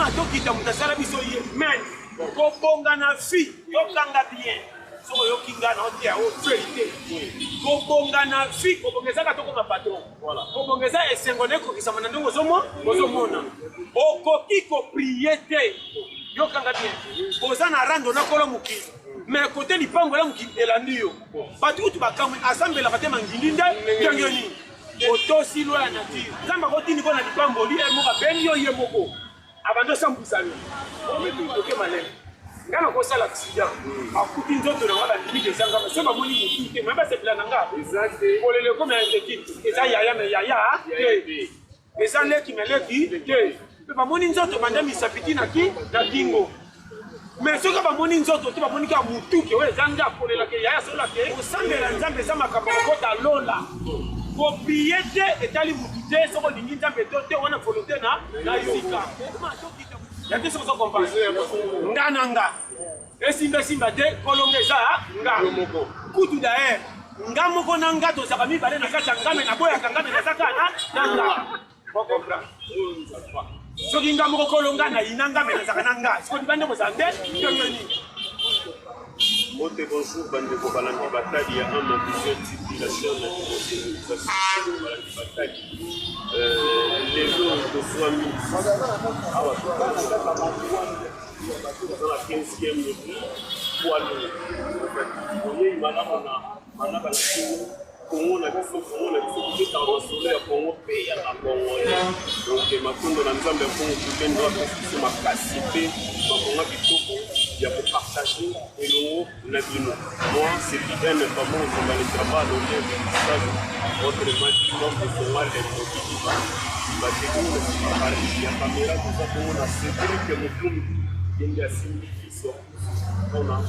Comment tokita mutasala biso ye men kobonga na fi yokanga bien so yokinga na otia o vérité kobonga na fi kobongeza ka toko ma patron voilà kobongeza esengo neko kisama na ndongo zomona okoki ko prier te yokanga bien ozana rando na kolo mukili mais côté lipango la mukili elandi yo batu tu bakamwe assemble la fatema ngindinde ngengeni otosi lo ya nature zamba kotini ko na lipango li emoka benyo yemoko abando sambusani ometu toke malem ngana ko sala accident akuti nzoto na wala limite zanga so ba moni mutu te maba se plana nga exact kolele ko mais équipe eza yaya mais yaya eza leki meleki te ba moni nzoto banda misapiti na kingo mais soka ba moni nzoto te ba moni ka mutu ke we zanga kolela ke yaya sola ke osambela nzambe za makamba ko ta lola ko piete etali mutu te soko lingi nzambe te wana volonté na yosika yate soko comprendre ngananga esimba te kolongeza nga kutu daer nga moko na nga to saka mibale na kati ngame na boya ngame na saka na nga ko comprendre soki nga moko kolonga na inanga me na saka na nga siko dibande ko sante ngeni Ote bonjour bande ko balandi batali ya ama vision circulation na civilisation balandi batali les jours de swami awa dans la 15e minute pour aller oye mana bana Congo na biso kuta masolo ya Congo pe ya Congo donc makondo na nzambe ya Congo kutendo apesi makasi pe makonga bitoko ya kopartager elongo na bino moi c'est bien notamment dans le travail au lieu de message autrement dit l'homme de Congo les produits batekolo ya caméra toza Congo na Cédric Mutumbi yenge asimbikiso on a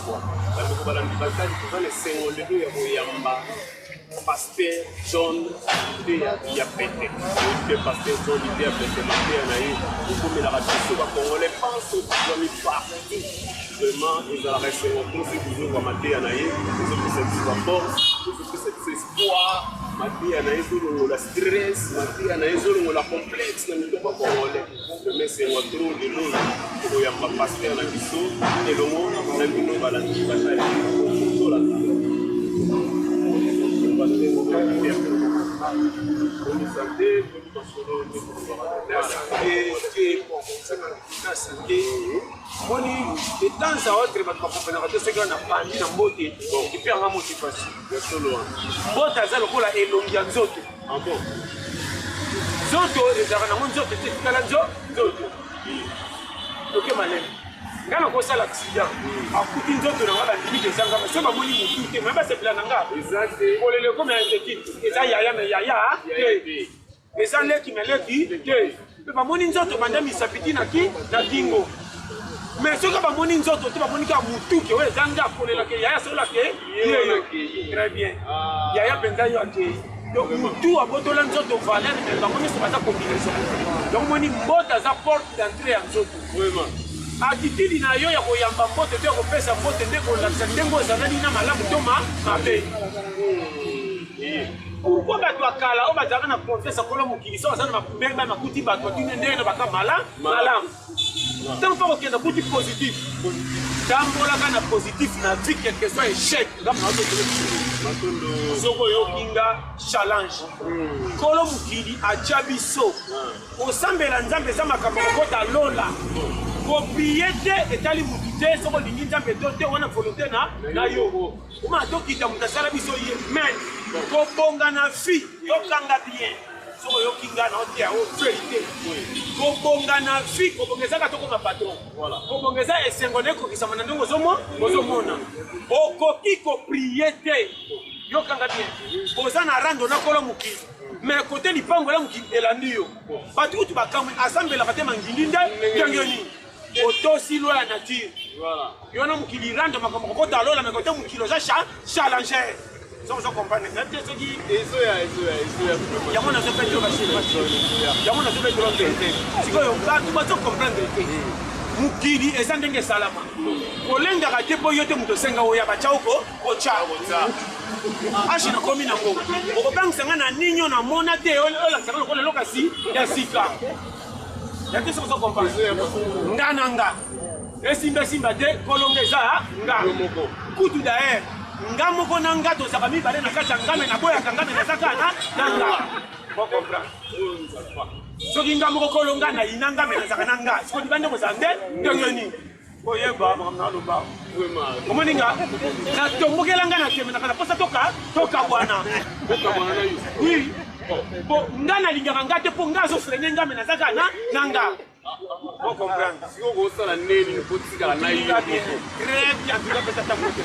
quoi parce que balandi batali toza le sengolelo ya koyamba pasteur John de ya pete le pasteur John de ya pete matin na ye okomelaka biso bakongolais pense ozwami parti vraiment ezalaka esengo mposi toujours matin na ye ezopesa force ezopesa espoir matia na ezolongola stress matia na ezolongola complexe na mito bakongolais mais c'est notre rôle de l'eau koyamba pasteur na biso elongo na bino balandi batali kotola moni de temps à autre bato bakomprenaka te soki wana bandi na mbote epeanga motivation mbote aza lokola elongi ya nzoto nzoto ezalaka nango nzoto te tikala nzoto toke maleme nga na kosala accident akuti nzoto na nga bandimiki ezangama so bamoni motu te me basepela na nga kolele kome ya insekite eza yaya me yaya te eza leki me leki te mpe bamoni nzoto banda misapiti na kingo mais soki bamoni nzoto te bamoni ka motu ke oyo ezanga kolela ke yaya sola ke très bien yaya mpenza yo akei donc motu abotola nzoto valeur me bango nyonso baza combinaison donc moni mbote aza porte d'entrée ya nzoto attitude na yo ya koyamba mbote te ya kopesa mbote nde kolakisa ndenge ozalani na malamu to mabe pourkui bato akala oyo bazalaka na confiance akolo mokili so baza na mabembe makuti bato batuni ndenge na baka malamu ntango mpo kokenda kuti positif tambolaka na positif na vie quelque soit échec soko oyokinga challenge kolo mokili atya biso osambela nzambe eza makambo kokota lola kopie te etali motu te soko olingi nzambe to te wana volonté na yo oma tokita moto asala biso ye men kobonga na fi yokanga bien soko yokinga na otia o vérité kobonga na fi kobongezaka tokoma patron kobongeza esengo nekokisama na ndenge ozomona okoki koprie te yokanga bien oza na rando na kolo mokili mais côté lipango la mokili elandi yo bato kutu bakamwe asambelaka te mangindi nde ngengeni otosi lo ya nature yo na mokili rando makambo kokota lola mais côté mokili oza challenger so ozo comprendre nete soki yango nazopetelo yango nazopetelo te sikoyo bato bazo comprendre te mokili eza ndenge esalama kolengaka te mpo yo te moto osenga oya batya okotya ashi nakomi nango okobangisanga na nini yo namona te olakisanga lokola eloko ya sika yate soko comprendre nga na nga esimba simba te kolongeza nga kutu d'ailleurs nga moko na nga tozaka mibale na kati ya ngame na boyaka ngame nazaka na nga po comprendre soki nga moko kolonga na ina ngame nazaka na nga siko libande kozala nde ndenge nini oyeba makambo naloba omoni nga natombokela nga na temenaka na posa toka bwana oui po nga nalingaka nga te mpo nga azofrene ngame nazaka na nga on comprendre si on ressent la nez d'une petite canaille très bien tu vas faire ta moto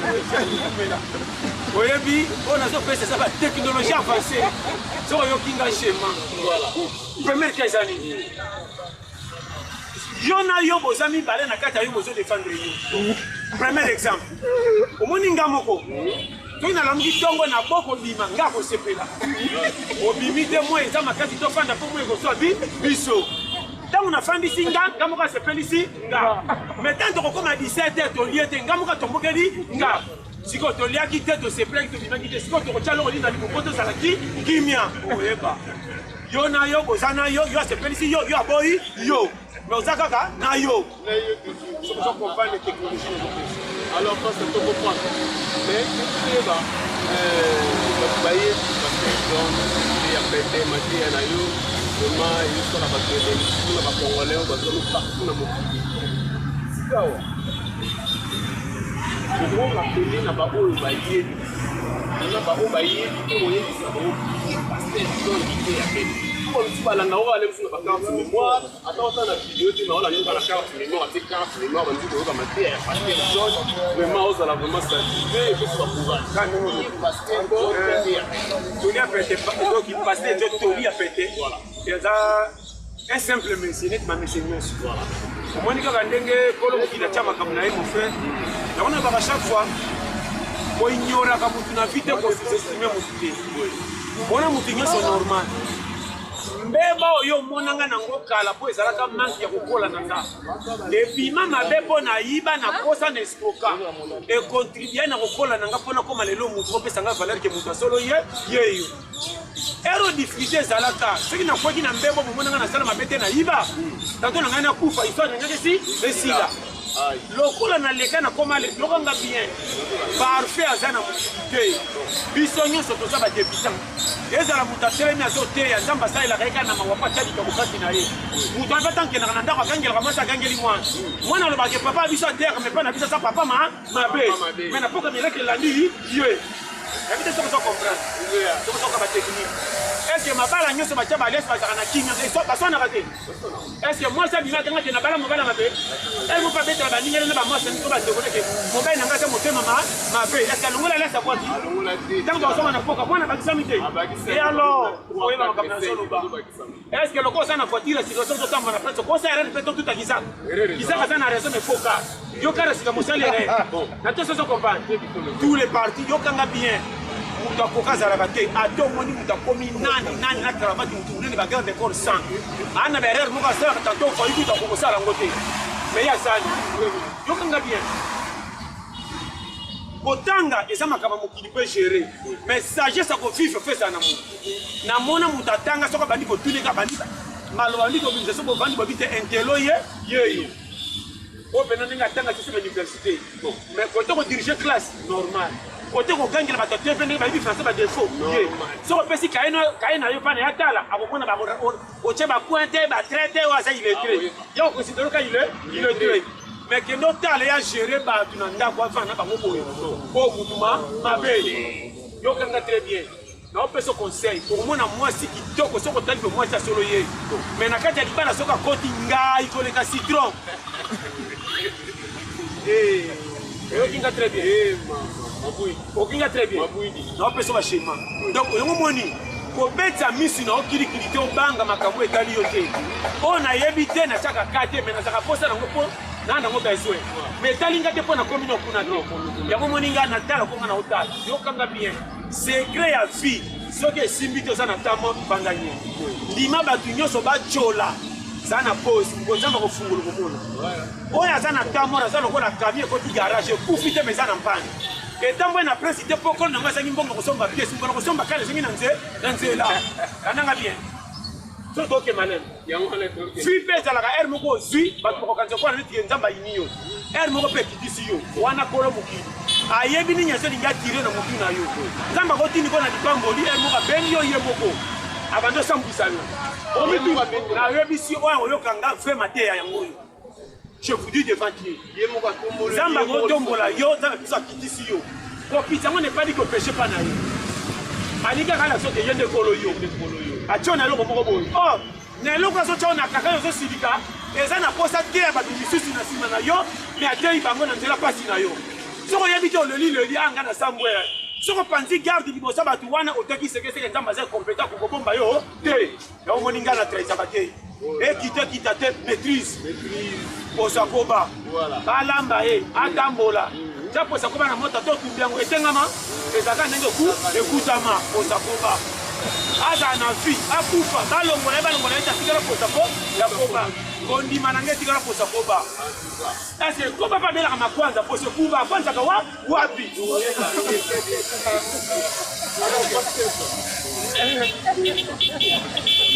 oyebi on a fait ça la technologie avancée so yoki nga schéma voilà première kaisani yo na yo bozami balé na kata yo bozo défendre yo premier exemple omoni nga moko to na lamuki tongo na boko bima nga ko sepela obimi te moi eza makasi to fanda po moi ko so biso tant na fandisi nga moko sepelisi nga mais tant ko koma 17h to liete nga moko tombokeli nga siko to liaki te to sepelaki to bimaki te siko to ko chalo linda lipopoto salaki kimia oyeba yo na yo bozana yo sepelisi yo aboyi yo mais osaka na yo je comprends les technologies alors quand c'est tout comprendre mais c'est va baye parce que il y a pété matin na yo vraiment il faut la battre pour la congolais parce que partout na mokili sikawa je dois rappeler na ba oyo baye na ba oyo baye ko moyebi sa ba parce que ils ont l'idée à peine comme tu vas là on aller sur la carte mémoire attends ça la vidéo tu vas là sur la carte mémoire c'est carte mémoire on dit que on va mettre parce que les choses vraiment on va vraiment s'activer et puis ça pouvoir quand on parce que bon Tony a pété donc il passait de Tony a pété voilà et ça un simple message ma message voilà au moins quand ndenge kolo qui na chama comme na mon frère on a pas chaque fois moi ignore ka mutu na vite ko s'estimer mutu on a mutu nyonso normal mbeba oyo monanga nango kala po ezalaka manki ya kokola na nga ebima mabe mpo na yiba na kosa na espoka ekontribue na kokola na nga mpona koma lelo mutu opesanga valeur ke mutu asolo yeyo ero difficulté ezalaka soki nakwaki na mbebo momonanga nasala mabe te na yiba tanto na ngai nakufa histoire na ngaki esila lokola na leka na koma lokanga bien parfait aza na mobilité biso nyonso toza badebutant ezala moto atelemi azoteya nzambe asalelaka ye kaka na mawa mpo atalika mokati na ye moto ape tankendaka na ndako agangelaka mwasi agangeli mwana alobaka papa biso adere me mpe na biso aza papa mabe me na poka mileke elandi ye yabi te sokoso comprendre sokosoka batechnique est-ce que mabala nyonso batia balesi bazaka na kimia baswanaka te est-ce que mwasi abimi akangaki na bala mobala mabe emo mpe abetela baningele na bamwasi to badekoleke mobali nanga te motema mabe est-ce que alongola alesi akwaki ntango bakosoma na poka mwana bakisami te e alors oyeba makambo na soloba est-ce que loko oza na voiture situation totamba na place kosa erreur mpe totuta kisaka aza na raison me poka yokara sika mosali erreur na to soso comprendre tous les partis yokanga bien mutu akoka azalaka te ate omoni mutu akomi nani na cravate mutu munene bagarde corps sang ana baerreur moko asalaka tanto okoyi kutu akokosala yango te mais ye asali yokanga bien kotanga eza makambo mokili mpe géré mais sagesse akovivre fe ezala na motu namona mutu atanga soki abandi kotulika bandi maloba bandi kobimisa soki bovandi bobi te intelo yeyo oyo mpena ndenge atanga sisi bauniversité mais kote kodirige classe normal kote kokangela bato te mpe ndenge bayebi français badefo soki opesi kaye na yo mpana yatala akomona otie bapointe batraite oyo aza iletre ya okonsidere ka iletre mais kende otala ya gere bato na ndako afana na bango boye po mutuma mabe yokanga très bien naopesa conseil okomona mwasi kitoko soki otali mpe mwasi asolo ye mais na kati ya libala soki akoti ngai koleka citron okinga très bien okinga très bien naopesa bashema donc oyongo moni kobeta misi na okilikili te obanga makambo etali yo te oyo nayebi te natiaka ka te me nazaka posa nango mpo na nango besoin me etalinga te mpo nakomi na okuna te yango moni nga natala konga na otala yokanga bien secret ya vie soki esimbi te oza na ntango banda nye ndima bato nyonso batyola za na pose nzambe akofungula komona oyo aza na ntango aza lokola kami ekoti garage ekufi te me eza na mpani etambo na presse te po kolo nango azangi mbongo kosomba piese mbona kosomba kala ezongi na nzela kananga bien soki toke malem fi mpe ezalaka ere moko ozwi bato bakokanisa kwana neti nzambe ayini yo ere moko mpe ekitisi yo wana kolo mokili ayebi nini aso elingi atire na motu na yo nzambe akotindi mpo na lipamboli ere moko abengi yo ye moko abandi osambwisa yo nayebisi oyo oyokanga ve mateya yango oyo je vous dis devant Dieu nzambe akotombola yo nzambe biso akitisi yo kokitisa yango n'est pas dit que péché pa na yo alingi akala soki ye nde kolo yo atio na eloko moko boye or na eloko azotya na kaka yo ozosilika eza na posa te ya bato misusu na nsima na yo me atei bango na nzela mpasi na yo soki oyebi te oleli anga na sambwela soki opanzi garde liboso bato wana oteki sekeseke nzambe aza kompeta kokobomba yo te yaomoni ngai na traisaka te ekita te maîtrise posa koba balamba ye atambola ntia posa koba na moto totumbi yango etengama ezalaka ndenge ku ekutama posa koba azala na vie akufa balongola ye balongola ye atikala posa ko ya koba kondima na nge etikala posa koba ase koba mpe abelaka makwanza posa kuba akwanzaka wapi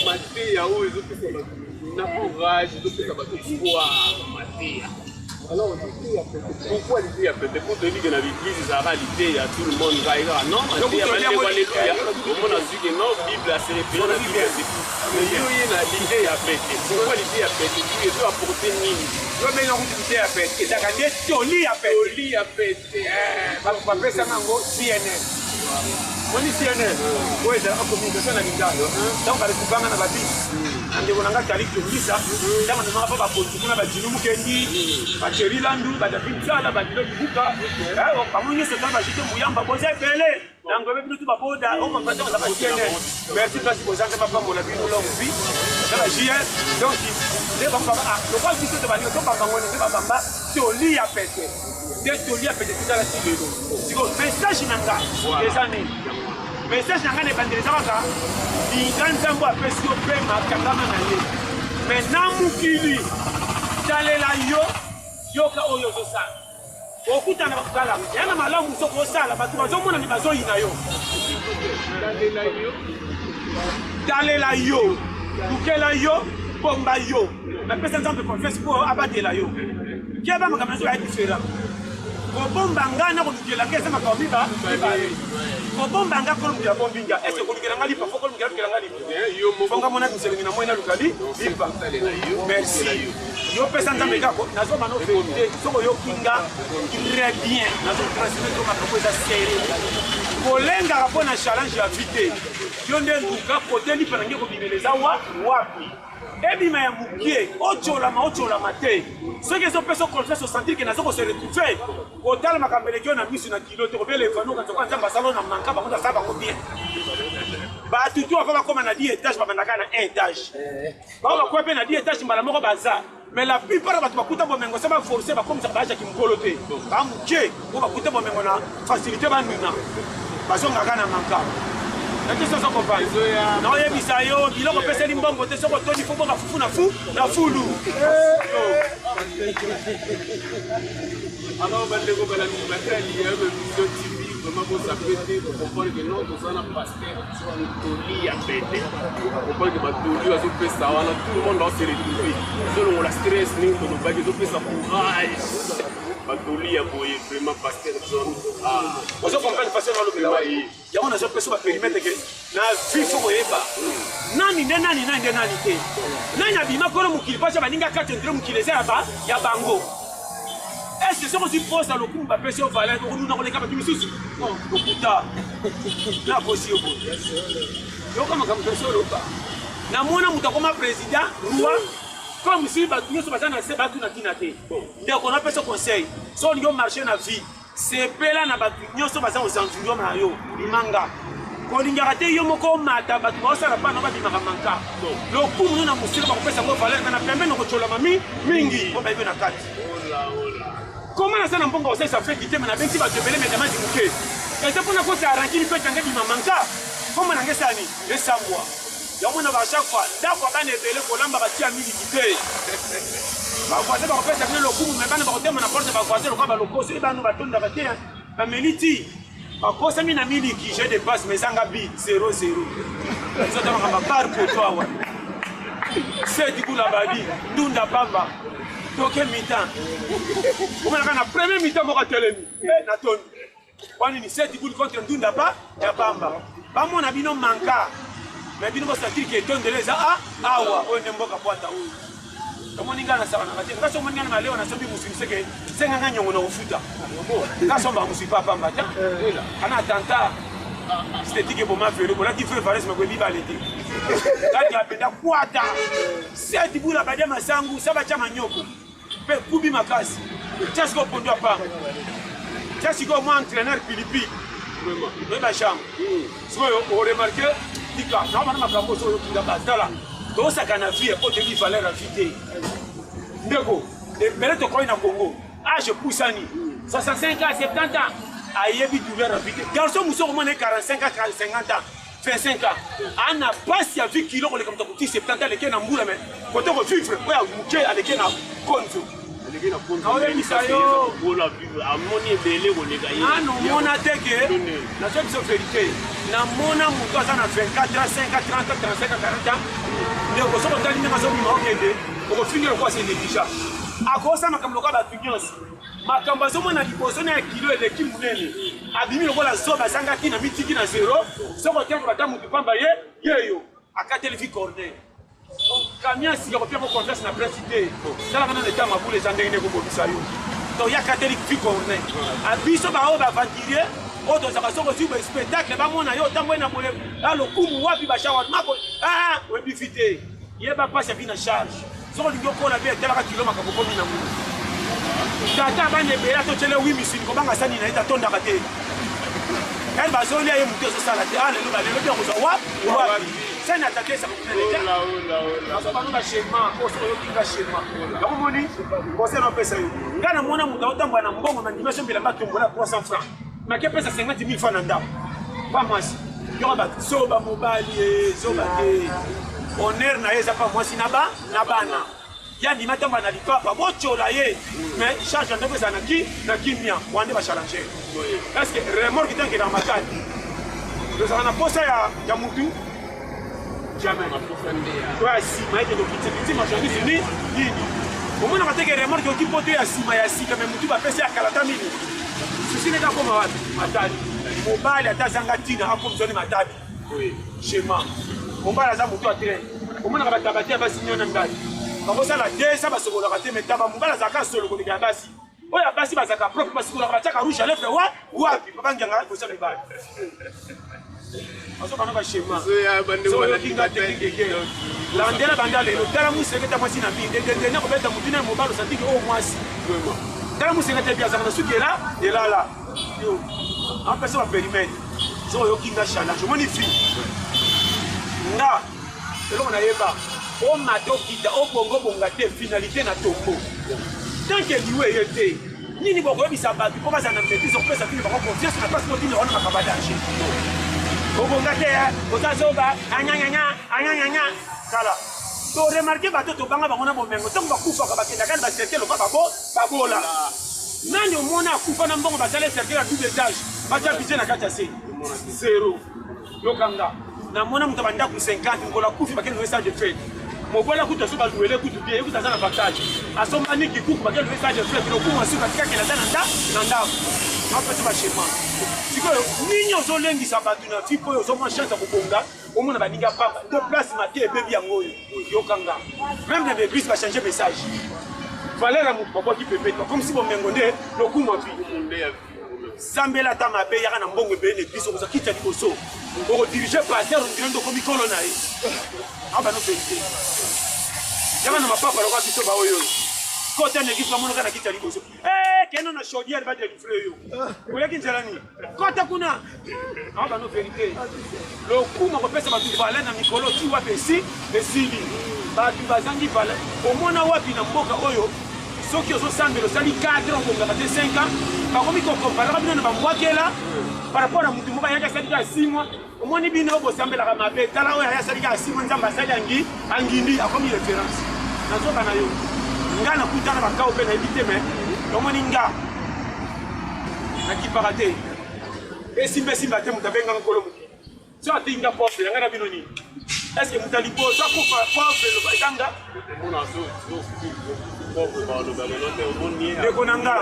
mateya oyo ezopesa bato na courage ezopesa bato espoir mateya. Alors, pourquoi l'idée à peut-être pour te dire que dans l'église, ça va l'idée à tout le monde va y avoir. Non, il y a pas de alléluia. Le monde a dit que non, Bible a se référé à la Bible. Mais il y a l'idée à peut-être. Pourquoi l'idée à peut-être? Tu veux apporter mine. Je vais mettre l'idée à peut-être. Et ça va dire Toli à peut-être. Toli à peut-être. Papa pesa nango CNN. Wani CNN. Oui, c'est la communication à l'Italie. Donc, on va le na babisi. Andeko nanga tali kulisa. Ndama ndama papa politikuna bajinu mukendi. Bacheri landu, badapinzala, badilo kibuka. Pamunye se tamba jite muyamba boze pele. Nango bebi tu baboda. On m'a passé on a CNN. Merci parce que vous avez pas pour la vie de longue vie. Dans la JS. Donc, les bamba le roi qui se te bali, donc bamba ngone bamba Toli a pété. Des Toli a pété tout à la télé. C'est le message nanga des années. Message nanga ne bandele zaka. Inganzambo apesi yo pe makangama na ye. Mais namukili talela yoka oyo zosala. Okutana bakutala. Yana malamu soko osala batu bazomona ni bazoyina yo. Talela yo. Lukela yo, bomba yo. Mais personne ne peut confesser pour abattre yo. Qui a pas ma caméra différent. Bomba ngana ko lukela kesa makambiba. Bomba ngana ko lukela bombinga. Est-ce que ko lukela ngali pa ko lukela ngali. Fonga mona kuselinga na moina lukali. Bipa. Merci. Yo pesa nzambe kako nazo mano fete soko yo kinga très bien nazo transmettre ko makoza serré. Kolenga rapona challenge ya vite. Yo nde luka kote li panange ko bibeleza wapi. Ebima ya mukie ochola mate. Ce que so peso confesse sentir que nazo ko se retrouver. Otala makambelekio na misu na kilo te ko bele fano ka toka nzamba salon na manka ba ko saba ko bien. Ba tutu afaba koma na 10 étages ba bandaka na 1 étage. Ba ko pe na 10 étages mbala moko baza. Mais la plupart de bakuta bomengo ça va forcer ba comme ça ba ja kimkolote. Ba mukie ko bakuta bomengo na facilité ba nuna. Bazonga kana manka. Est-ce que ça comprend? Non, il y a Bisayo, il a repéré les bombes, il faut que tu fasses na foulou. Alors, on va dire que la il y a une vision typique, vraiment pour s'apprêter, pour comprendre que non, nous sommes un pasteur, Toli à péter. Pour comprendre que Toli a fait ça, tout le monde doit se retrouver. Selon la stress, nous ne pas que fait ça courage. Toli a vraiment pasteur. Vous comprenez la façon dont le pays. Il y a un peu de périmètre que na vie faut eba. Nani te. Nani abima ko mukili pa baninga katendre mukili za ya bango. Est-ce que ça aussi pose à l'okum ba pesi valeur ko nous na ko le kaba kimisusu. Non, okuta. Na posi obo. Yo kama pesi oloba. Na mona mutakoma président roi comme si ba tunyo so bazana se ba tuna kinate. Ndio ko na pesi conseil. So on yo marcher na vie. C'est pela na batu nyonso baza aux environs na yo limanga kolinga te yo moko mata batu osala pa na ba bimaka manka lokumu na musika ba kopesa ngo valeur na pembe no kochola mami mingi ko ba ibe na kati comment na sana mbongo osesa fait quitter na benki ba tebele mais dama dimuke et c'est pour na ko ta rankini pe tanga bima manka comment na ngesa ni esambwa ya mona ba chaque fois ndako ba ne bele ko lamba ba tia mili kite ba voisin ba kopesa le lokumu mais bana ba kotema na porte ba voisin ko ba lokoso ba no ba tonda ba te ba meliti ba kosa mina mili ki je dépasse mais sanga bi 0-0 ça dans ma part pour toi C'est du coup la badi, Ndunda Pamba, toke mi-temps. On a un premier mi-temps pour Telemi. Natoni. On a c'est du coup contre Ndunda Pamba. Pas mon abino manka. Mais bino va sentir que ton de les ah on ne mboka poata. Comment ninga na sala na kati. Ngaso mwana na leo na sobi musimse ke senga nganyongo na ufuta. Ngaso ba musipa Pamba ta. Ana tanta. C'était que pour ma fille, pour la qui fait Fares me viva l'été. Quand il a pédé quata, c'est du bout la badia masangu, ça va chama nyoko. Pe kubi makasi. Tiens ce qu'on peut pas. Tiens ce qu'on moi entraîneur Philippe. Vraiment. Ma chambre. Ce qu'on remarqué, tika, non ma kambo so yo kunda bazala. To sakana vie pour te dire fallait rafiter. Ndeko, et belle to koina Congo. Ah je pousse ani. 65 ans, 70 ans. Ayebi d'ouvert rapide. Garçon Mousso au moins 45 ans, 50 ans, 25 ans. On n'a pas si à 8 kilos on est comme ça pour 70 ans les gens en boule mais quand on vivre ouais mouké avec les gens konzo. Les gens konzo. Ah oui ça yo. Pour la vivre à moni belé on les gagne. Ah non mon attaque. La chose c'est vérité. Na mona muto ça na 24 35 30 35 40 ans. Ne ko so ko tali na so bi ma okende. Ko finir quoi c'est déjà. A cause ça ma comme le cas d'affiance. Makambo azomona liboso na kilo eleki munene abimi lokola zoba sangaki na mitiki na zero soko tembo bata mutu pamba yeyo akateli vi corner kamia si ko peko converse na précité tala kana leta mabule zandenge ko bobisa yo to ya kateli vi corner abiso ba o ba ventilier o to saka soko si ba spectacle ba mona yo tango na mole la lokumu wapi ba shawa mako webi fité yeba passe vi na charge soko lingo ko la be tala ka kilo makambo ko mina mu tata bande bela to tele wi misini ko banga sani na ita tonda kate elle bazoli aye muto so sala te ale loba lelo bien ko so wa sani attaquer ça ko tele la so banu ba schéma ko so yo kinga schéma ba ko moni ko se no pesa yo ngana mona muto otamba na mbongo na dimension bila batumbo na 300 francs ma ke pesa 50,000 francs na ndako pas moi yo ba so ba mobile so ba te honneur na yeza pas moi sinaba na bana yani matamba na lipapa bochola ye mais charge ndoko za na kimia wande ba challenger parce que remorque tant que dans ma carte le ça na posa ya mutu jamais ouais si mais de l'opité marchandise ni nini au moins na teke remorque qui poto ya sima ya sika mais mutu ba pesa ya kalata mini ceci n'est pas comme wapi matali mobile atazanga tina akomzoni matali oui schéma mobile za mutu a train au moins na ba tabati ba signona ndani. Quand ça la ça va se relater mais taba mubala zaka solo ko diga basi oya basi bazaka propre basi ko la bataka rouge à lèvres wa papa nganga ko ça le bal aso bana ba schéma so ya kinga technique la ndela bandale le tala musi que ta mwasi na bi de na ko beta mutuna mobalo ça dit que au mwasi tala musi na te bien ça na suki là yo en personne va périmètre so yo kinga chala je monifie nga selon na yeba o matokita o bongo bonga te finalité na tombo tant que liwe yete nini boko bisa ba ko baza na maîtrise on peut ça finir par confiance na place motine on na makaba danger o bonga te o ta zoba anya kala to remarquer bato to banga bangona bomengo tant ba kufa ka bakenda kana ba cercle lo ba bola nani o mona kufa na mbongo bazale cercle à double étage ba ta bité na kata se zéro lokanga na mona mutabanda ku 50 ngola kufi bakenda message de fait mobola kuta so baluele kutu bien ekuta za na partage asomba niki kuku bakelo message de fait ko kuma suka tika kela na ndako apesi ba schéma sikoyo ninyo zo lengi sabatu na fipo yo zo mo chance ko bonga omona baninga papa de place maté bebi yango yo kanga même les bébés va changer message fallait la mukoko qui pépé comme si bon mengonde le kuma fi Zambela ta mabe yaka na mbongo bene biso ko kita liboso ko diriger passer on ko mikolo na ye aba no pente yaka na mapapa lo ka biso ba oyo ko tane ki famo kana kita liboso keno na chaudière ba de livrer yo ko leki njalani ko ta kuna aba no vérité lo kuma ko pesa ba tu vala na mikolo ti wa pesi besili ba tu bazangi vala o mona wapi na mboka oyo soki ozo sambelo sali 4 ans konga ba 5 ans ba komi ko comparer bino na ba mwakela par rapport à mutu moba yaka sali ka 6 mois o moni bino bo sambela ka mabe tala oya ya sali ka 6 mois nzamba sali angindi akomi référence na zo bana yo ngana kutana ba ka ope na éviter mais o moni nga na ki parate e simba te mutabenga ngolo mutu so atinga porte ngana bino ni est-ce que moto aliboso akufa pauvre ezanga ndeko na nga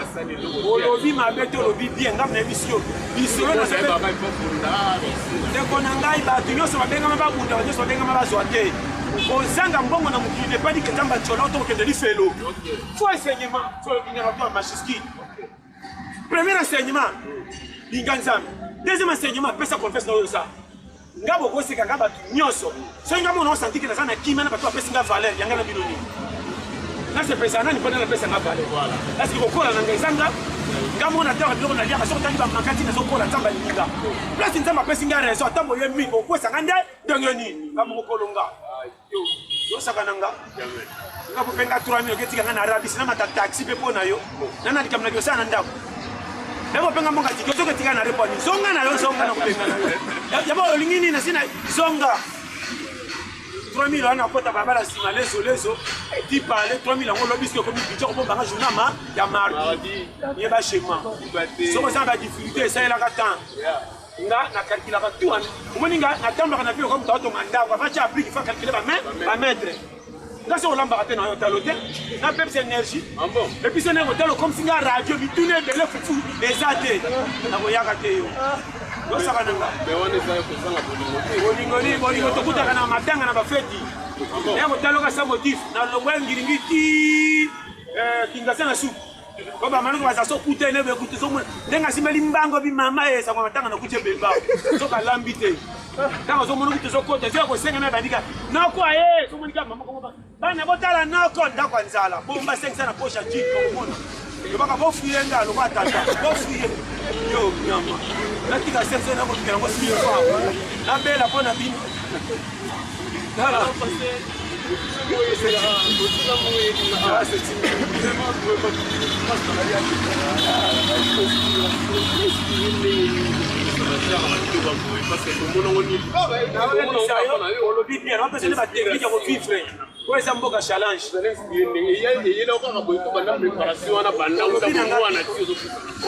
olobi mabe te olobi bien nga na biso bisolo na ndeko na ngai bato nyonso babengama babunda nyonso babengama bazwa te ozanga mbongo na mokili nepadi ketamba tsholo to okende lifelo fo enseignement so okingaka to machiski premier enseignement linga nzambe deuxième enseignement pesa confesse na oyo sa nga bokoseka nga bato nyonso soki nga mona osanti ke naza na kimia na bato bapesi nga valeur yanga na bino nini nasepesa nani mpona napesa nga valeur parce que kokola na ngai ezanga nga mona tara biloko na liaka soki otali bamakati nazokola nzambe alinga place nzambe apesi nga raison ata boye mingi okwesanga nde ndenge nini nga mokokolonga yosaka na nga nga pope nga 3000 oketika nga na arabisi na mata taxi mpe mpo na yo nana likambo na osala na ndako eko penga mbonga tiki ozoketika na reponi zonga na yo zonga na kopenga na yo yabo olingi nini nasina zonga 3000 wana akota babala nsima lezo etipale 3000 yango lobi soki okomi budget kobombanga journama ya mardi yeba chez moi soki oza na badifficulté esalelaka temps nga nakalkulaka tu wana omoni nga natambaka na vie okomi taotonga ndako afaci aprik ifa calcule bamètre nga so olambaka te na yo talo te napepisa énergie epuis ene kotalo comme si nga radio bituni ebele fufu eza te nakoyaka te yo yosaka na nga bolingo tokutaka na matanga na bafeti eye kotaloka sa motif na longwa ya ngilingi ti kingasa na suku ko bamanoko baza sokuta ene bekuta somona ndenge asimeli mbango bimama esangwa matanga na kutia bembao soki alambi te ntango ozomona kuti tozokota ezoya kosenga na bandika noko aye somonika mama kongo bana botala noko ndako ya nzala bomba 500 na posha jik komona yobaka bofuye nga lokwa tata bofuye yo nyama natika 500 na kotikela ngo siyo kwa nabela mpo na bino tala olobi bien bapesani batechnike ya kovivre po eza mboka challenge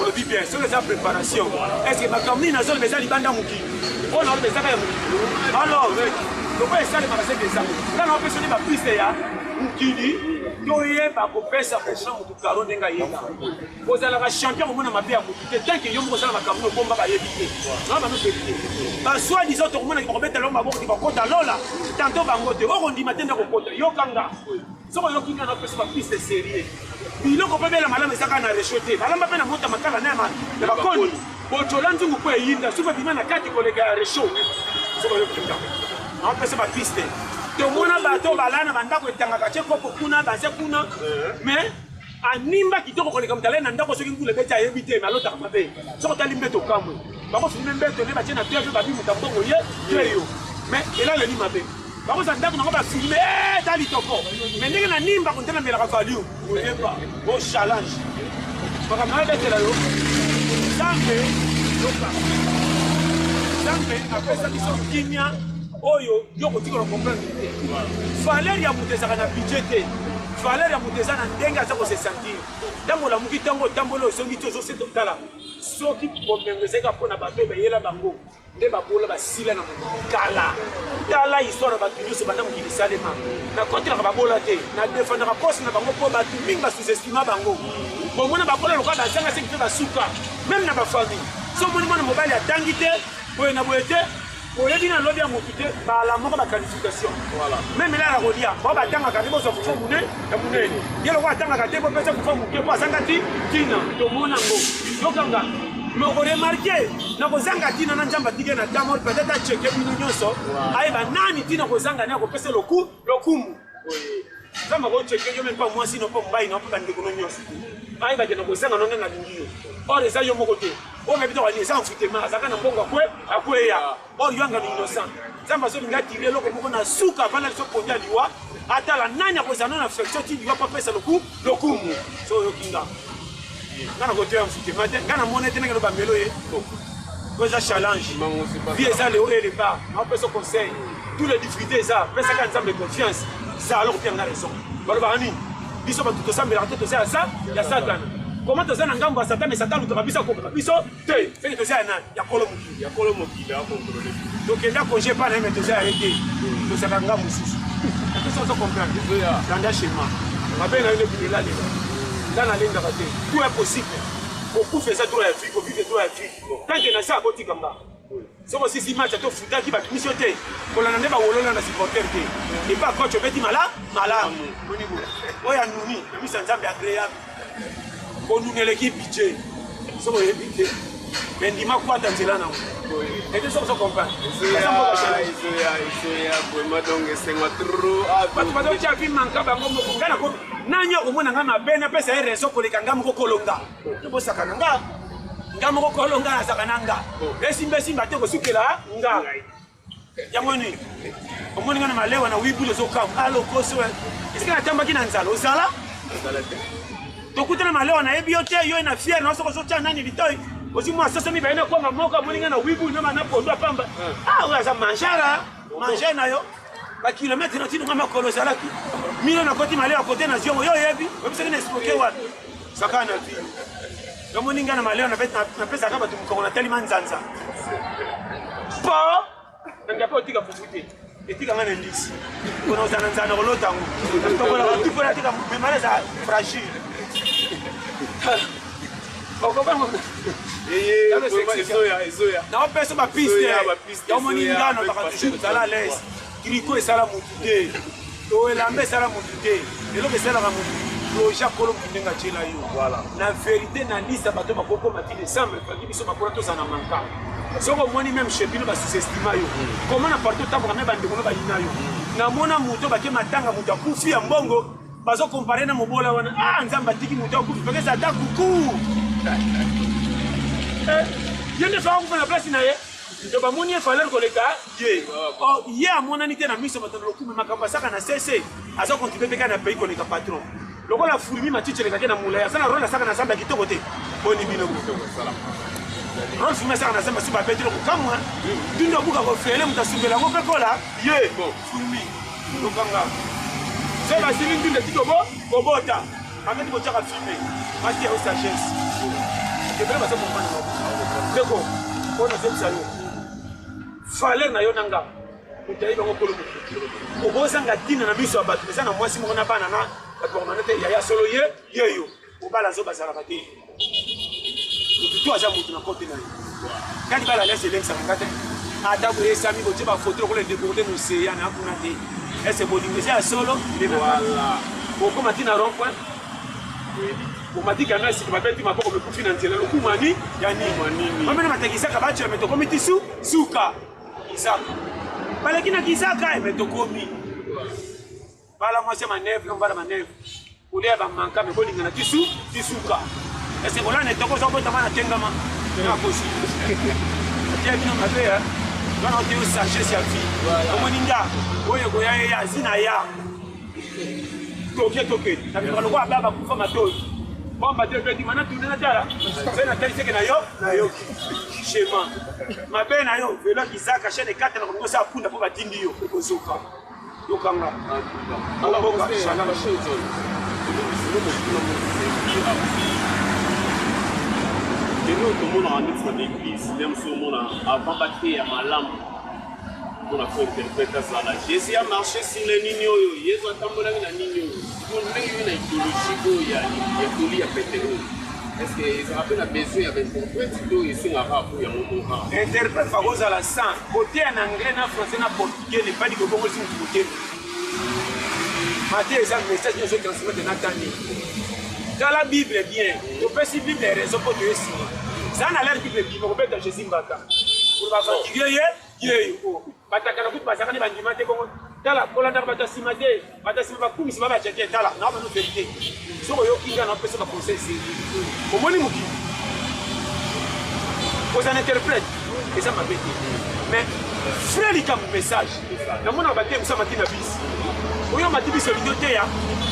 olobi bien soki eza préparation estce makambo nini nazoloba eza libanda mokili mpo naoloba ezaka ya mokili alors loko esalemaka se deza nga na opesani bapiste ya mokili toyeba kopesa mpona motu karo ndenge ayeba kozalaka champion komona mabe ya motu te tanke yo moko ozala makambo ebomba bayebi te na banopebi te basoi diso tokomonaki bakobetala yo maboko ti bakota lola tanto bango te okondima te nde kokota yokanga soko yoki nga na opesa bapiste serie biloko mpe bela malamu ezaka na resho te balamba mpe na mota makala na bakoni botola nzungu mpo eyinda soki babima na kati koleka ya resho soko yokinga na opesa bapiste tomona bato balana bandako etangaka tie kopo kuna base kuna mais animba kitoko koleka mutala na ndako soki ngule beti ayebi te malotaka mabe soko tali mbeto kamwe bakofilme mbeto ne batie na tv babimuta mbongo ye teyo mais elaleli mabe bakoza ndako nango bafilme tali toko mais ndenge na nimba kontena melaka value oyeba o challenge makambo na betela yo zambe apesa biso kimia oyo yo kotikala comprendre te valeur ya moto ezaka na budget te valeur ya moto eza na ndenge aza kose sentir ntango olamuki ntango otambola osongi ti ozoseta otala soki bomengo ezalaka mpona bato bayela bango nde babola basila na kala tala histoire ya bato nyonso banda mokili esalema nakotelaka babola te nadefendaka poste na bango mpo bato mingi basous-estima bango bomona babola lokola bazanga seki mpe basuka meme na bafamille so omoni mwana mobali atangi te boye na boye te oyebi na lobi ya motu te bala moko baqualification meme elala kolia bao batangaka te bozwa kufa ya monene ye loko atangaka te bopesa kufa moke mpo azanga ti tina tomona ngo yokanga me oremarke na kozanga tina na nzambe atike na tamor peut-être acheke bino nyonso ayeba nani tina kozanga ne akopesa lokumu nzambe akocheke yo meme mpa mwasi no mpo mobali no mpo bandeko no nyonso ayeba te na kozanga nonge na lingi yo or eza yo moko te oyo mebi tokani eza enfutema azalaka na mbongo akweya or yo anga na innocent nzambe azolinga atire eloko moko na suka avanda liso pondia liwa atala nani akozala na affection ti liwa mpo apesa lokumu so oyokinga nga na kote ya enfutema te nga na mona ete ndenge lobamelo ye po eza challenge vie eza leo eleba naopesa conseil tous les difficultés eza pesaka nzambe confiance za alors pia nga raison balobaka nini biso bato tosambelaka te toza ya satana comment tu as un gambo à Satan et Satan nous a bis à biso te fait que ça ya kolo mokili a contrôler donc là quand j'ai pas mais tu as arrêté to ça ngam mususu tout ça ça comprendre dans un schéma ma belle a une là dans la ligne d'arrêté tout est possible beaucoup fait ça tout la vie beaucoup fait tout la vie tant que na ça boti kamba soko sisi match to futa ki ba mission te ko la ndeba wolola na supporter te et pas coach beti mala moni bo oya nuni mi sanzambe agréable ko nune l'équipe budget soko ebite mais ndima kwa tanzela na et tout ça on comprend isoya vraiment donc c'est moi trop pas to cha fi manka ba ngombo ngana ko nanya ko mona ngama bena pesa ere soko le kanga mko kolonga bo sakana nga ngamo ko kolonga na sakana nga esimbe simba te ko sukela nga yamoni omoni ngana malewa na wibulo zo kam alo koso isikana tamba kina nzala osala to kutana malewa na ebiote yo na fier na soko so cha nani litoi osi mwa sasa mi baina kwa mamoka moni ngana wibulo na mana pondo pamba wa za manjara na yo ba kilomètre na tinu ngama kolo salaki milo na koti malewa kote na ziongo yo yebi obisa kina spoke wa sakana ti yo moni ngana malewa na pesa kaba tumkona telima nzanza pa nanga po tika fufuti etika ngana ndisi kono sana nzana ko lotango to kola ko tukola tika memare za fragile boko bango isoya na pesa ba piste yo moni ngana bakatu sala les kiriko esala mutude to elambe sala mutude elo ke sala mutude loja kolo mundenga chela yo voilà na vérité na liste bato bakoko mati décembre faki biso bakora to sana manka soko moni même chez bino ba sous-estima yo comment na partout ta vraiment bande kono ba yina yo na mona muto ba ke matanga muto akufi ya mbongo bazo comparer na mobola wana nzamba tiki muto akufi parce ça ta kuku yende fa ko na place na ye to ba moni falel ko leka ye oh ye amona ni te na miso bato lokume makamba saka na cc azo continuer peka na pays ko leka patron lokola fulmi matiche leka na mulaya sana rola saka na samba kitoko te boni bino kitoko sala rola fulmi saka na samba suba petro ko kamwa dindo buka ko fele mutasumbela ko pekola ye fulmi lokanga seba silingi de tikobo ko bota ameti ko chaka filmer mati au sagesse ke bela baso comprendre deko ona sepsa yo fale na yo nanga utaiba ko kolo ko bozanga dina na biso abatu pesa na mwasi moko na bana na bakormanete yaya solo yeyo obala zo basala bate to aja mutu na kote na kani bala laisse lensa ngate ata ko esami ko tiba photo ko le déborder no se yana kuna te ese bolingo ya solo voilà ko koma tina rompwa ko matika na si babeti mapoko me kufi na ntela lokumani yani manini mama na matakisa ka bacho metoko mitisu suka isaka bala kina kisaka metokomi bala moi c'est ma neve on bala ma neve ulia ba manka me bolinga na tisuka ese kola ne toko so bota mana tengama na kosi ya bino mabea bana ote o sagesse ya vie omoninga oyo goya ya zina ya toke na bino ko baba kufa matoi bomba de beti mana tu na tala sena tali seke na yo schéma mabe na yo velo kisaka chaîne 4 na ko sa punda po batindi yo kozoka yokanga ala boka shana ba shezo et nous tout le monde en est dans l'église même si on a avant batté à malam on a fait interpréter ça là Jésus a marché sur les nino yo Yesu atambola na nino on met une idéologie ya toli ya pétéro est-ce que ils rappellent la besoin avec interprète do ici na rapo ya moto interprète fagoza la sang côté en anglais na français na portugais les pas dit que bongo si côté Matthieu ça message nous transmettre na tani dans la Bible bien tu peux si Bible raison pour Dieu si ça na l'air Bible qui on peut dans Jésus mbaka pour va fatiguer ye bataka na kutu basaka ni bandima te kongo tala kolanda batasima te batasima bakumi siba bacheke tala na ba no vérité soko yo kinga na pesa ba conseil c'est omoni muki aux en interprète et ça m'a bêté mais frère il comme message na mona ba tem ça matina bis oyo matibi solidarité ya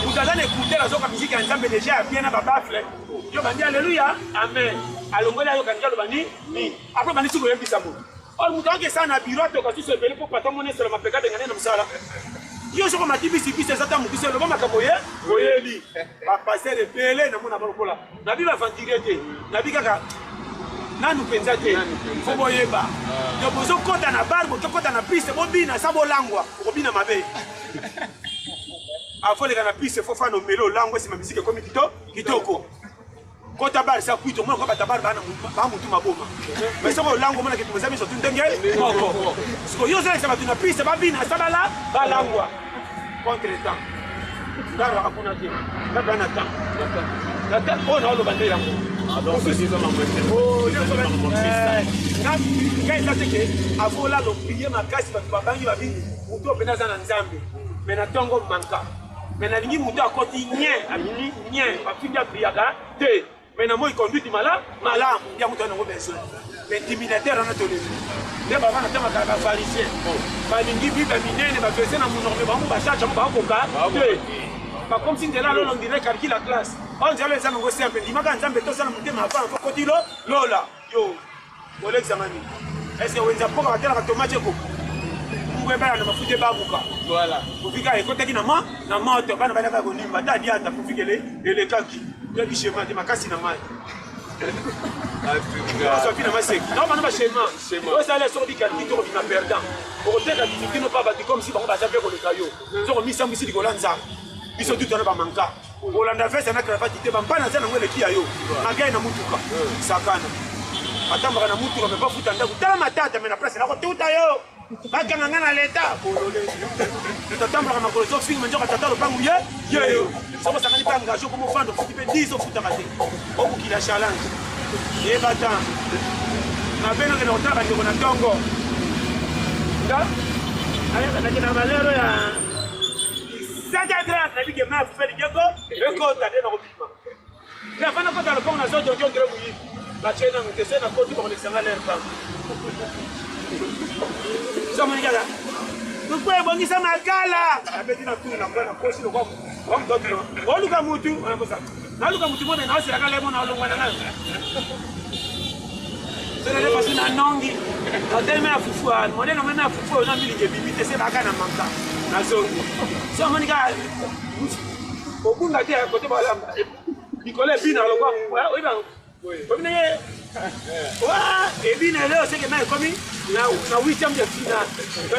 utazane écouter la zoka musique ya nzambe déjà bien na baba frère yo bandi alléluia amen alongola yo kanjalo bani ni après bani siko yebisa mo oh mutange sana bureau to kasi se bele pour pas tomber sur ma pecade ngane na msala yo soko matibisi bisi ezata mokisi eloba makambo ye boyeli bapasser ebele namona balokola nabi bavantire te nabi kaka nanu mpenza te fo boyeba yo bozokota na bar bozokota na piste bobina sa bolangwa okobina mabe afoleka na piste fo fana omelo olangwa esima misiki ekomi kitoko kota bar sa kuito mwana kwa tabar bana mutu maboma mais soko olangwa mwana kitu mzami sotu ndenge moko siko yo zela sama tuna piste babina sabala balangwa contre temps ndara hakuna tena labda na temps na temps ona olo bande yango donc c'est ça kaisa teke avola lo prier makasi batu babangi babingi mutu openda za na nzambe mais na tongo manka mais na lingi mutu akoti nyen amini nyen bafinga priaka te mais na moi conduite malamu ya mutu ana ngo besoin l'intimidateur on a tolé ne baba na tema ka pharisien balingi biba minene ba fese na munorme ba mu ba chacha ba koka ba comme si ndela lo ndire calcul la classe on dirait les amis c'est un peu dimaka nzambe to sana mutema avant faut kotilo lola yo ole examani est-ce que wenza poka batela ka tomate ko ngwe bana na mafute babuka voilà kufika ekotaki na moto bana bana ka konimba dadi ata kufikele ele kaki ya bishema de makasi na mai Sofina Maseki. Non, mais non, schéma. Vous allez sur des calculs qui sont perdants. Pour peut-être que nous pas battu comme si on va faire pour le caillou. Nous avons mis ça ici de Golanza. Ils sont tout en bas manquant. Olanda fait ça n'a pas dit pas na zana ngwele kiayo. Magai na mutuka. Sakana. Atamba na mutuka mais pas futa ndaku. Tala matata mais na place na ko tuta yo. Bakanga ngana leta. Tatamba na makolo film njoka tatalo pangu ye. Yo. Ça va ça pas engagé comme fando pour petit 10 au futa maté. Au qui la challenge. Et bata. Na beno que nota ba ndiko na tongo. Nda? Aya na malero ya Saka grande na bige ma feli geko. Eko ta de na kopima. Na fana ko ta lo na zojo ndio ndio muyi. Ba chena ngese na koti ko ngisanga ler pa. Somo ni kala. Tukwe bongisa makala. Abeti na tu na kwa kosi lo kwa mtoto. Oluka mutu, anakosa. Naluka mutu mona na osira kala mona olongwa na nayo. Sele le pasi na nongi. Hotel me afufua, modelo me afufua na mbili bibite se baka na manka. Na zongo. Somo ni kala. Okunga te kote balamba. Bikole bina lo kwa. Oiba. Comme ne wa ebina leo seke mai komi na 8e de finale.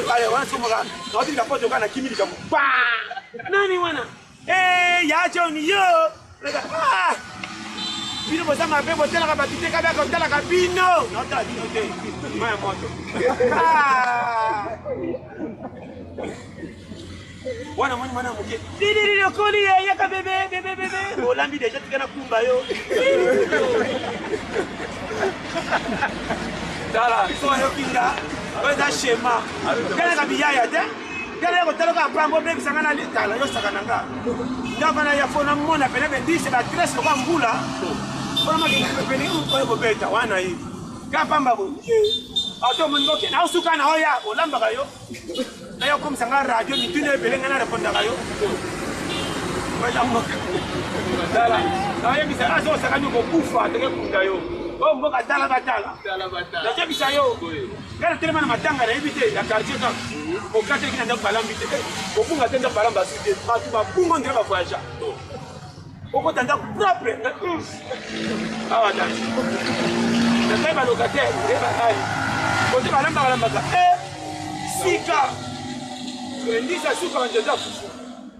Wale wanso moga. Na odi la poto kana kimili kamu. Nani wana? Ya Johnny yo. Ah! Bino boza mabe botela ka batite ka ba kotela ka bino. Nota bino te. Maya moto. Ah! Wana mwana mwana muke. Didi okoli ya ka bebe. Olambi deja tikana kumba yo. Dala, so yo kinga. Oza shema. Kana ka biyaya te. Kana ko telo ka pambo be bisanga na tala yo sakana nga. Ndabana ya fona mona pele bendise ba tres ko mbula. Fona ma ke pele ko beta wana hii. Ka pamba bo. Ato mungo ke na usuka na hoya olamba kayo. Na yo kom sanga radio ni tune pele ngana reponda kayo. Wala mo. Dala. Na yo bisa aso sakana ko kufa teke kunda yo. Oh mboka tala batala. Na je bisa yo. Kana telema na matanga na ibite ya quartier ka. Okate kina ndo balambi te. Opunga tenda balamba site. Matu ba bungo ndira ba voyage. Oko tanda propre. Ah dai. Na teba locataire, eba ai. Kote balamba ka. Sika. Ndisa suka njeza fufu.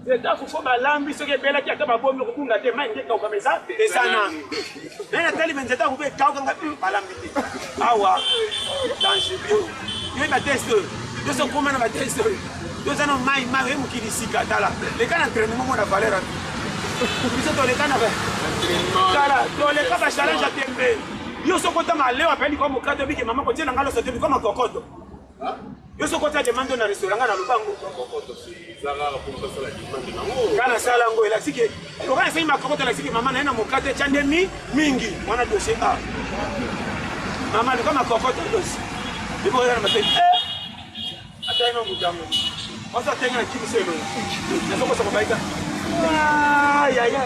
Ndeza fufu balambi soke bela ki ataba bomi opunga te mai ndeka ukameza esana. Nena tali benzeta kube kauka nga balambi te. Awa. Danger bio. Yo ba test. Yo so comment na test. Yo zano mai mu kilisika tala. Le kana entraînement mo na valeur. Biso to le kana ba. Tala, to le ka ba challenge atembe. Yo so kota maleo apeli kwa mukato biki mama ko tena ngalo so tebi kwa kokoto. Yo so kota demande na restaurant na lubango. Kokoto si zara pour passer la demande na ngo. Kana sala ngo ela sike. Ko kana sema kokoto la sike mama na ina mukate chande mingi. Mwana dossier a. Mama ni kama kokoto dossier. Ndipo yana mate. Ataima mudamu. Wasa tenga kitu sema. Nasoko soko baika. Ya.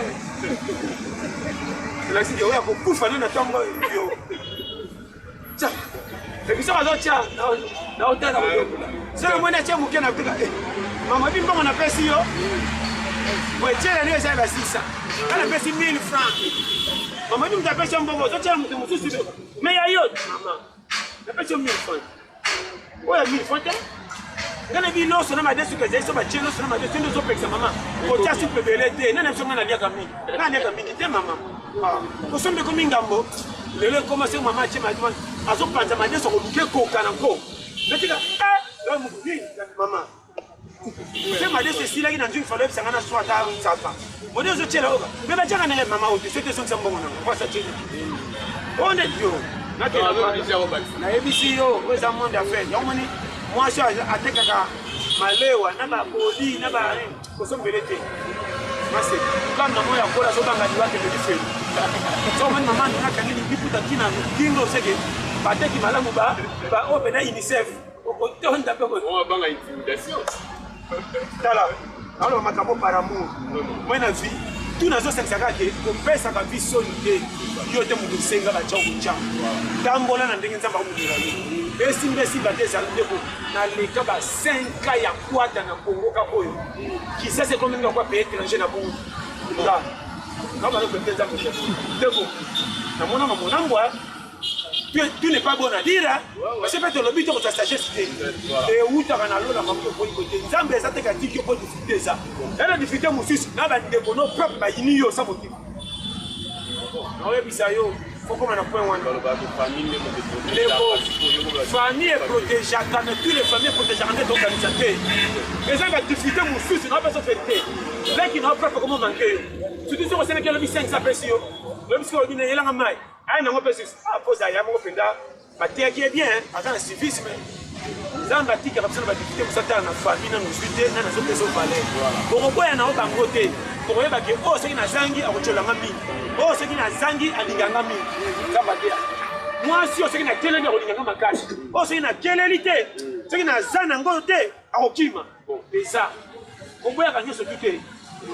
La sike wewe kukufa nina tongo yo. Cha. Ebisa bazocha na otana. Sasa mwana cha mukena kutoka. Maman dit bon on appelle si yo. Ouais, tiens les ça va 600. On appelle si 1000 francs. Maman dit on appelle si un bon, ça tient mon souci. Mais il y a yo maman. On appelle si 1000 francs. Ouais, 1000 francs. Quand on dit non, c'est ma décision que j'ai sur ma chaîne, c'est ma décision de faire maman. Pour dire si peut beleder, non non on a bien camé. Là on a camé dit maman. Pour sommes comme Ngambo. Le commencer maman tu m'a demandé à son panza m'a dit sur le coca nango. Mais tu là mon dit maman. C'est ma décision si là il a dit il fallait que ça n'en soit à ça pas. Mon Dieu je tiens là. Mais bah tiens maman au c'était son bon non. Quoi ça tient. On est Dieu. Na ABC yo, we za monde affaire. Yo moni moi je ateka ka malewa na ba boli na ba ko so mbelete. Mase quand na moya kola so banga di wake de feli. So moni maman na ka nini biputa kina kingo seke bateki malamu ba open UNICEF. Ko tonda pe ko. On banga intimidation. Tala. Alors makambo par amour. Moi na vie tout nazo sensaka ke ko pesa ka vie solide. Yo te mu senga ba chawo cha. Tambola na ndenge nzamba kumudira. Esi mbesi bateza ndeko na leka ba 5 ya kwata na Congo ka koyo. Qui sait c'est combien quoi payer étranger na Congo. Là. Kama le peut-être ça peut-être. Ndeko. Na mona ngwa. Tu n'es pas bon à dire hein. Parce que peut-être le but de ta sagesse et où tu as na lola mambo ko côté. Nzambe za te ka tiki ko difficulté ça. Elle a difficulté mususu na ba ndeko no peuple ba yini yo sa motif. Oui, Bisayo, il faut qu'on ait un point. Famille est protégée, mais toutes les familles protégées en organisateurs. Les gens qui difficulté mon fils, ils n'ont pas fait. Là, qui n'ont pas fait comment manquer. Surtout si on sait que le 5 s'appelle si. Le monsieur qui est là, il a un peu ah, pose à Yamo Penda. Ma terre qui est bien, attends, le civisme. Zambati qui a besoin de difficulté pour ça, dans la famille, dans nos suites, dans nos autres palais. Pour qu'on voit un autre en côté. Pour que oh c'est qui n'a zangi à Rochola Mami, oh c'est qui n'a zangi à Ligangami, ça va dire. Moi si on sait qui n'a quelle année à Ligangama cash, oh c'est qui n'a quelle élite, c'est qui n'a zanangote à Okima. Bon, et ça, on voit gagner ce tuté.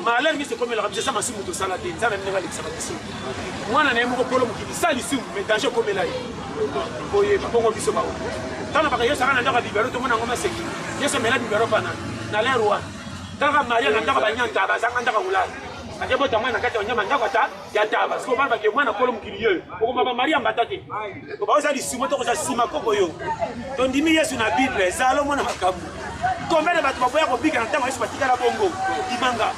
Malheur qui se comme le rabais ça m'a si moto salade, ça n'a pas l'exclamation. Moi on a un mot problème qui dit ça ici, mais danger comme là. Oye, pas qu'on vit ce bas. Tant que ça n'a pas de libérer, tout le monde a commencé. Il y a ce mélange libérer pas na l'air roi. Tanga Maria nataka banyanta bazanga ndaka kulala. Akebo tamwe nakati wanyama ndaka ta ya taba. Siko bana ke mwana kolo mukiliyo. Ko mama Maria mbatake. Ko baoza lisimo to ko za sima koko yo. To ndimi Yesu na Bible zalo mona makabu. Kombele batu baboya ko bika ntama Yesu batika la bongo. Imanga.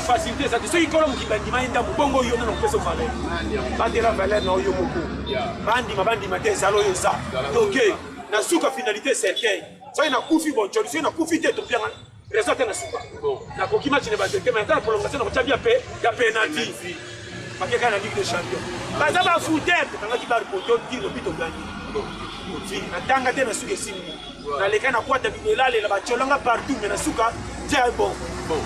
Facilité ça so ikolo mukibandi mainda bongo yo na peso fale. Bandi la valeur na yo moko. Bandi mate zalo yo za. Donc na suka finalité certain. Ça il a koufi bon choli, il a koufi te to bien. Résultat na suka. Na koki match ne ba tete mais dans prolongation na ko paix, ya penalty. Makeka na Ligue des Champions. Baza ba fouter, tanga ki ba poto ti le but au gagné. Si na tanga te na suka simu. Na leka na kwata bilale la ba cholanga partout mais na suka, c'est bon. Bon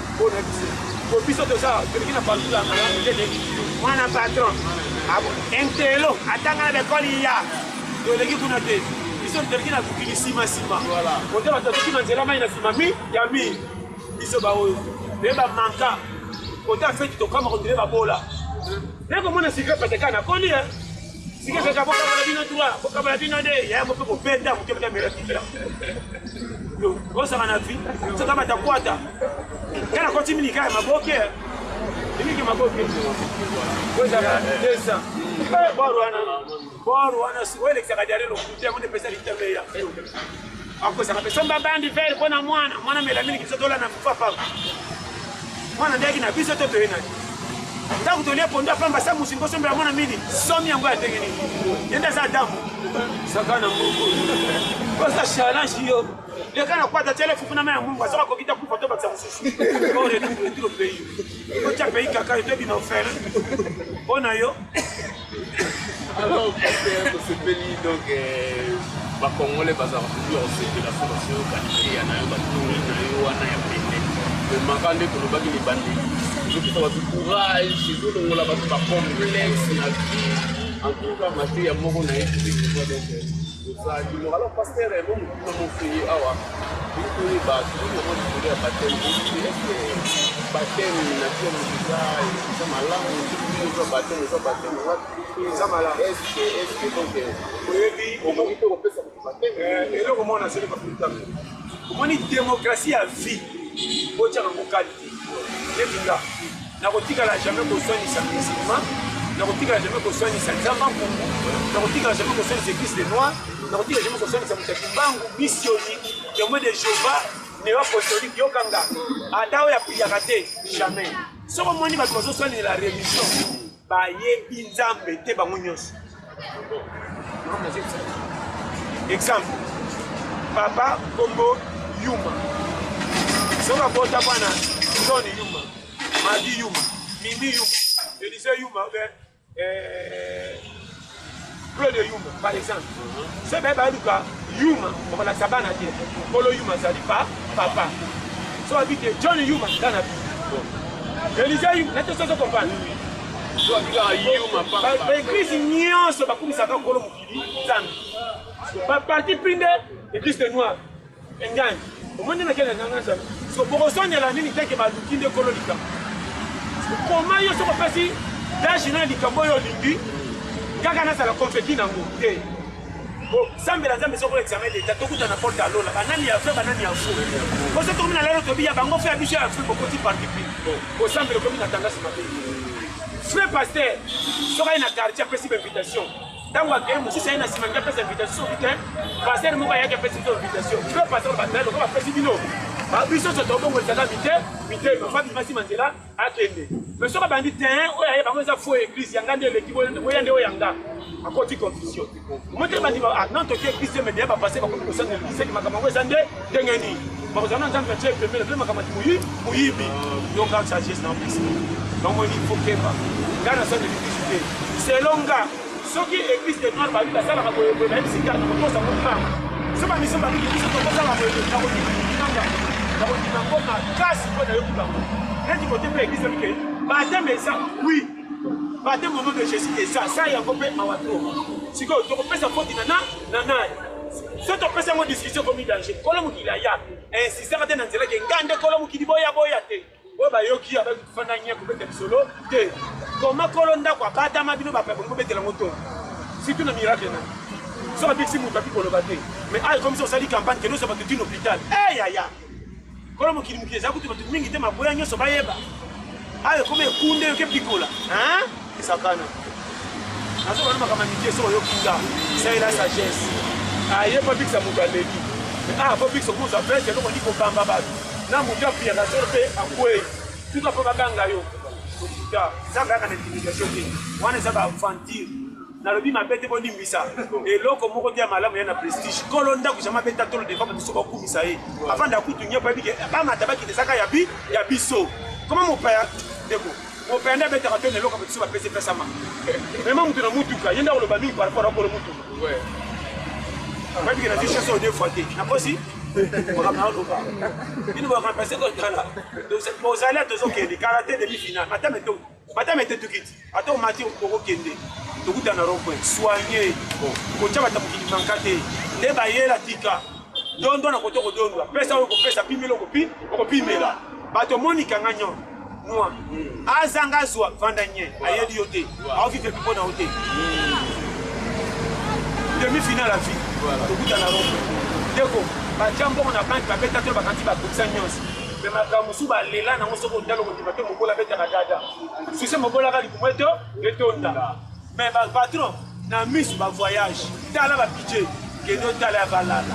pour biso de ça, que na partout la mwana patron. Abo entelo atanga na bekoli ya. De l'équipe kuna te. Ils sont terminés à boucler sima. Voilà. On dit que tout le monde est là, mais il a simami, il y a mis. Ils sont là. Les gens manquent. On a fait tout comme on dirait la bola. Dès que mon secret peut être qu'on dit, si quelqu'un a pas la vie naturelle, faut pas la vie naturelle. Il y a un peu de peine dans le cœur de la vie. On s'en a vu. C'est comme à ta boîte. Quand on continue, il y a ma boque. Il y a ma boque. Vous avez ça. Wana siwele kisakadiare lo kutia mwende pesa litembea. Ako saka pesa mbabandi vele kona mwana melamini kisotola na papa. Mwana ndegi na biso toto ena. Nda kutolia ponda pamba sa musingo sombe mwana mini. Somi yango ya tengeni. Yenda za damu. Sakana Mungu. Kosa challenge yo. Lekana kwata telefu na maya Mungu asaka kokita kufa to bakisa mususu. Ore tu pays. Ko cha pays kaka to bi na faire. Bona yo. Alors, pour ce pays, donc, les Congolais, ils ont toujours la formation qualité, il y a un bâton, le manquant de Koloba qui est bandé. Ils ont du courage, ils ont la complexe, en tout cas, il y a beaucoup de choses. Alors, pasteur, mon frère, il y a omoni démocratie ya vie otiaka ngo qualité elinga nakotikala jamais kosoinisa musulman nakotikala jamais kosoinisa nzamba nkungu nakotikala jamais kosoinisa église de noir nakotikala jamais kosoinisa moto kimbangu misioni témoin de Jéhovah néo apostolique yokanga ata oyo apiyaka te jamais soko omoni bato bazosoinisa la religion bayebi nzambe te bango nyonso. Exemple, papa Kombo Yuma. Soka bota bwana John Yuma, Madi Yuma, Mimi Yuma, Elise Yuma, Claude Yuma, par exemple. C'est bien Baluka Yuma, on va la sabana dire. Polo Yuma, ça dit pas papa. So habite John Yuma dans la vie. Elise Yuma, n'était-ce pas comprendre? L'église nyonso bakumisaka kolo mokili nzambe baparti prinde église de noir engani omoni nakele nanga nzambe so bokosondela nini teke baluki nde kolo likambo koma yo soko pesi dage na likambo oyo olingi kaka nazala konfeti nango te sambela nzambe soko examen d'état tokuta na porte alola banani ya fe banani ya fo oso tokomi na lelo tobiya bango fe ya biso ya fe bokoti parti prinde osambela okomi na tangasi mabe. Frère pasteur, soka ina quartier apesi invitation. Tango akeye musisi aye na nsima ngi apesa invitation soki te pasteur moko ayaki apesi biso invitation. Frère pasteur batala lokola bapesi bino biso nyonso tobongolesaka mite bafa bimasi manzela akende. Mais soka bandi te oyo aye bango eza faux église yanga nde eleki boya nde oyo yanga akoti confusion. Mote bandi non toki église te mais deya bapase bakomi kosanga église makambo yango eza nde ndenge nini bakozala na nzambe atie pembeni mpe makambo ati moyibi yoka sagesse na mpesi. Donc il faut qu'il y ait dans la salle de l'église. C'est long gars. Ceux qui église de noir, la salle à la même si car nous posons mon femme. Ce pas mission qui dit que nous avons la casse pour le coup. Quand tu côté l'église de baptême mais ça oui. Baptême au nom de Jésus et ça il y a compris ma wato. Si que tu repères sa faute nana. Si tu repères sa discussion comme il danger. Kolom qui la ya. Insistant à dans cela que ngande kolom qui dit boya te. Oh bah yoki avec fananya kubete solo te comment kolonda kwa bata mabino ba pe kubete la moto si tu na miracle na so ba bixi muta piko lobate mais ay comme ça sali campagne que nous ça va te hôpital eh ya ya kolomo kili mukeza kuti batu mingi te maboya nyoso bayeba ay comme kunde ke pikola hein sakana aso bana kama mitié so yokinga c'est la sagesse ay pas bixi muta lebi ah pas bixi ko ça fait que nous on dit ko kamba ba na mutu apia na sorte akwe tout apo baganga yo ta zanga kana intimidation te wana zaba fantir na lobi mabete boni mbisa et loko moko dia malamu ya na prestige kolonda ku jama beta tolo de fama biso ko kumisa ye avant da kutu nya pa bike ba mataba ki desaka ya biso comment mon père deko mon père na beta ratone loko biso ba pese pesa ma même mutu na mutuka yenda ko loba mi par rapport à ko mutu ouais ba bike na tisha so deux fois te na posi il ne va remplacer que là. Vous allez tous ok, les karaté demi-finale. Madame était tout quitte. Attends, Mathieu, pour Kende. Tout dans le rond-point. Soignez. Quand tu vas t'appliquer dans le cadre, débailler la tika. Donne à côté de donne. Pesa au copé, ça pime le copie, mais là. Bateau Monica Gagnon. Moi. Azanga Zoua, Vandanier. Aïe dioté. Aïe fait plus bon à ôter. Demi-finale à vie. Tout dans le rond-point. D'accord. Bajambo on a quand babeta to bakanti ba kutsa nyonso me makamusu ba lela na ngosoko ndalo ko dibato mokola beta na dada sise mokola ka likumweto etonda mais ba patron na miss ba voyage tala ba budget ke no tala ya balala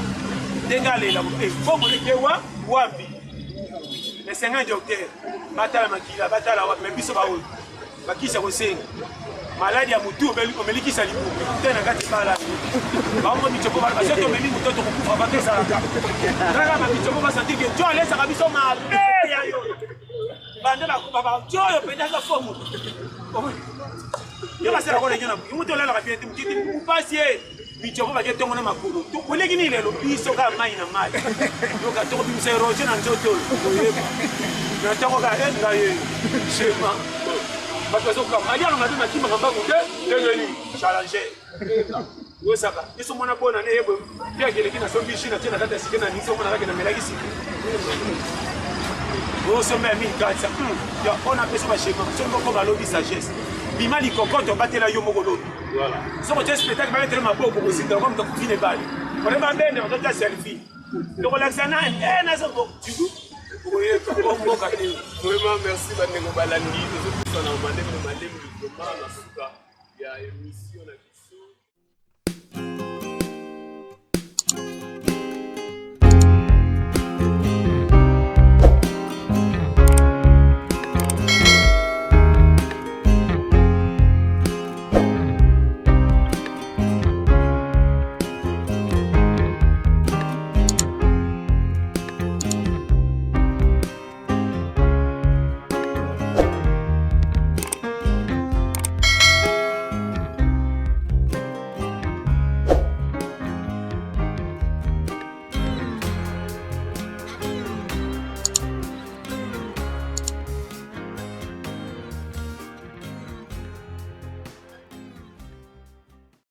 denga lela e fomo le kewa wapi le 50 octobre batala makila batala wa me biso ba o bakisa ko senga maladi ya mutu omelikisa libuku tena kati bala baombo michoko bala baseto meli mutoto kukufa batesa kaka ba michoko ba santike jo lesa kabiso mabe ya yo bande ba jo yo penda ka fomu yo basela ko lenyana mutu lela ka fieti mukiti mupasie michoko ba ketongo na makulu to koleki ni lelo biso ka mai na mai yo ka to bimse roje na nzoto oyeba na tango ka enga ye shema parce que comme ailleurs on a dit qui m'a pas goûté devenu challenger wo saka iso mona bona ne yebo pia kile kina so bishi na tena kata sikena ni so mona na melaki siki wo so même il gagne ça ya on a fait ça chez moi so ko ba lobi sagesse bima li kokoto batela yo moko lobi voilà so ko spectacle ba mettre ma boko ko sita comme to kufine bali on est ba bende on ta selfie tokolakisa nani nazo du Vraiment, merci Bandengo Balandi. Nous sommes en Malem, vraiment, la émission.